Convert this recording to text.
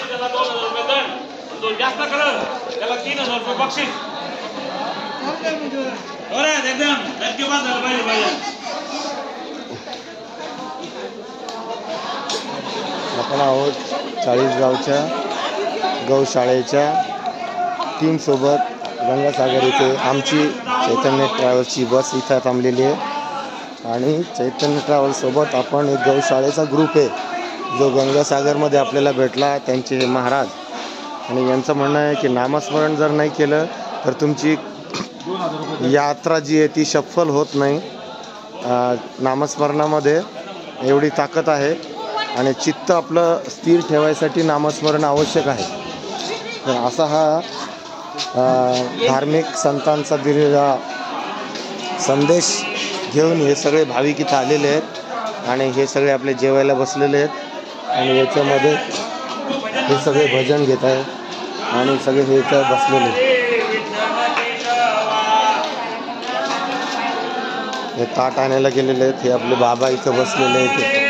त्याला 2000 रुपये दंड, जो जास्त करेल त्याला 3000 रुपये बक्षीस. एकदम नक्कीबाद झालं पाहिजे. आपण आहोत चाळीसगावच्या गौशाळेच्या टीमसोबत. गंगासागर इथे आमची चैतन्य ट्रॅव्हल्सची बस इथं थांबलेली आहे आणि चैतन्य ट्रॅव्हल्ससोबत आपण एक गौशाळेचा ग्रुप आहे जो गंगासागरमध्ये आपल्याला भेटला. त्यांचे हे महाराज आणि यांचं म्हणणं आहे की नामस्मरण जर नाही केलं तर तुमची यात्रा जी आहे ती सफल होत नाही. नामस्मरणामध्ये एवढी ताकद आहे आणि चित्त आपलं स्थिर ठेवायसाठी नामस्मरण आवश्यक आहे. तर असा हा धार्मिक संतांचा दिलेला संदेश घेऊन हे सगळे भाविक इथं आलेले आहेत आणि हे सगळे आपले जेवायला बसलेले आहेत आणि याच्यामध्ये हे सगळे भजन घेत आहेत आणि सगळे हे इथं बसलेले आहेत. हे ताट आणायला गेलेले आहेत. हे आपले बाबा इथं बसलेले आहेत.